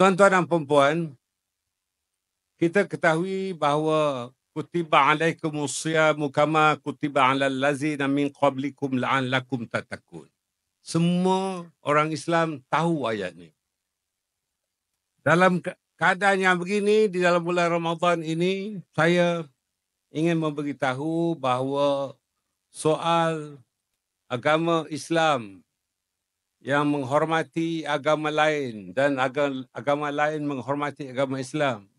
Tuan-tuan dan puan-puan, kita ketahui bahawa kutiba alaikumus siyamu kama kutiba alal ladzina min qablikum la'allakum tattaqun. Semua orang Islam tahu ayat ini. Dalam keadaan yang begini, di dalam bulan Ramadan ini, saya ingin memberitahu bahawa soal agama Islam yang menghormati agama lain dan agama lain menghormati agama Islam.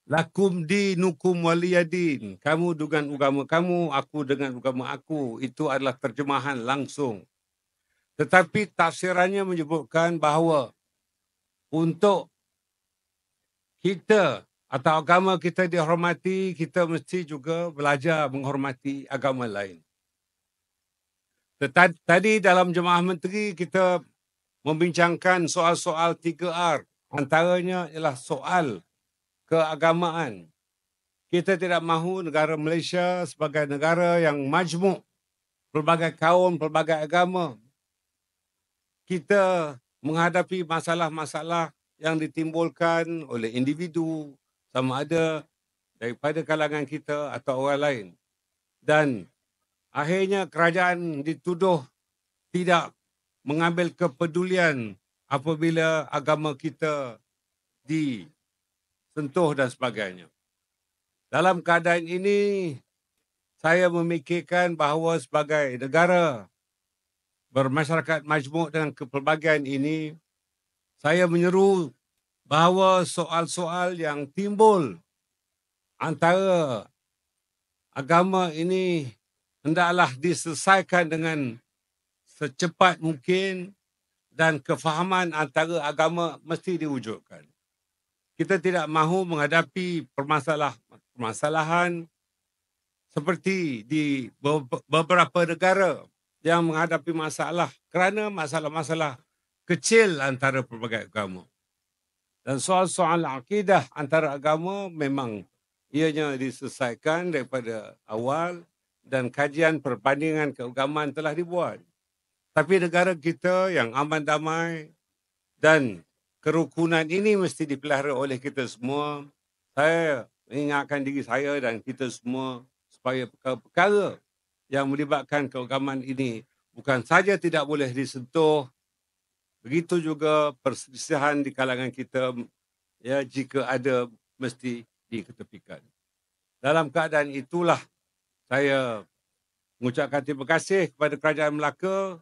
Lakum dinukum waliyadin. Kamu dengan agama kamu, aku dengan agama aku. Itu adalah terjemahan langsung. Tetapi tafsirannya menyebutkan bahawa untuk kita atau agama kita dihormati, kita mesti juga belajar menghormati agama lain. Tadi dalam Jemaah Menteri kita membincangkan soal-soal 3R. Antaranya ialah soal keagamaan. Kita tidak mahu negara Malaysia sebagai negara yang majmuk, pelbagai kaum, pelbagai agama. Kita menghadapi masalah-masalah yang ditimbulkan oleh individu, sama ada daripada kalangan kita atau orang lain. Dan akhirnya kerajaan dituduh tidak mengambil kepedulian apabila agama kita disentuh dan sebagainya. Dalam keadaan ini, saya memikirkan bahawa sebagai negara bermasyarakat majmuk dengan kepelbagaian ini, saya menyeru bahawa soal-soal yang timbul antara agama ini hendaklah diselesaikan dengan secepat mungkin dan kefahaman antara agama mesti diwujudkan. Kita tidak mahu menghadapi permasalahan seperti di beberapa negara yang menghadapi masalah kerana masalah-masalah kecil antara pelbagai agama. Dan soal-soal akidah antara agama memang ianya diselesaikan daripada awal dan kajian perbandingan keagamaan telah dibuat. Tapi negara kita yang aman damai dan kerukunan ini mesti dipelihara oleh kita semua. Saya mengingatkan diri saya dan kita semua supaya perkara-perkara yang melibatkan keagamaan ini bukan saja tidak boleh disentuh, begitu juga perselisihan di kalangan kita, ya, jika ada mesti diketepikan. Dalam keadaan itulah saya mengucapkan terima kasih kepada Kerajaan Melaka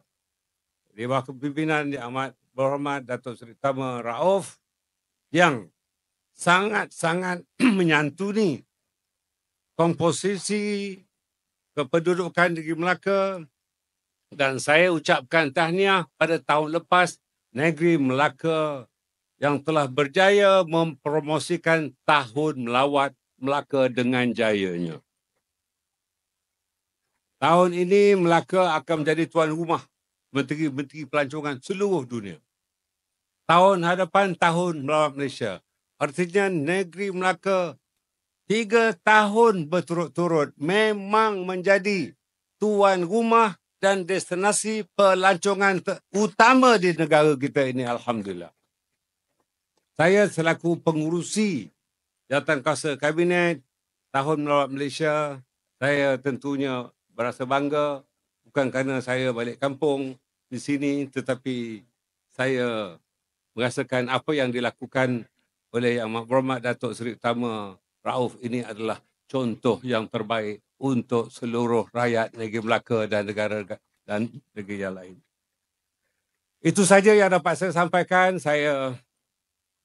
di bawah kepimpinan Yang Amat Berhormat Datuk Seri Tama Rauf yang sangat-sangat menyantuni komposisi kependudukan negeri Melaka, dan saya ucapkan tahniah pada tahun lepas negeri Melaka yang telah berjaya mempromosikan Tahun Melawat Melaka dengan jayanya. Tahun ini Melaka akan menjadi tuan rumah menteri-menteri pelancongan seluruh dunia. Tahun hadapan Tahun Melawat Malaysia. Artinya negeri Melaka 3 tahun berturut-turut memang menjadi tuan rumah dan destinasi pelancongan utama di negara kita ini, alhamdulillah. Saya selaku pengurusi Jawatankuasa Kabinet Tahun Melawat Malaysia, saya tentunya berasa bangga, bukan kerana saya balik kampung di sini, tetapi saya merasakan apa yang dilakukan oleh Yang Amat Berhormat Datuk Seri Utama Rauf ini adalah contoh yang terbaik untuk seluruh rakyat negeri Melaka dan negeri yang lain. Itu saja yang dapat saya sampaikan. Saya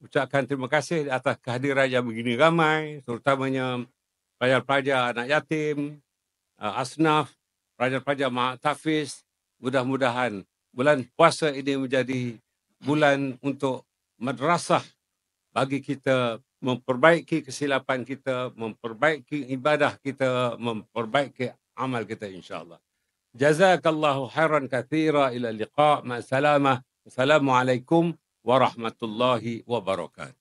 ucapkan terima kasih atas kehadiran yang begini ramai, terutamanya pelajar-pelajar anak yatim, asnaf, pelajar-pelajar Mak Tafiz. Mudah-mudahan bulan puasa ini menjadi bulan untuk madrasah bagi kita memperbaiki kesilapan kita, memperbaiki ibadah kita, memperbaiki amal kita, insyaAllah. Jazakallahu khairan kathira, ila liqa' ma'asalamah. Assalamualaikum warahmatullahi wabarakatuh.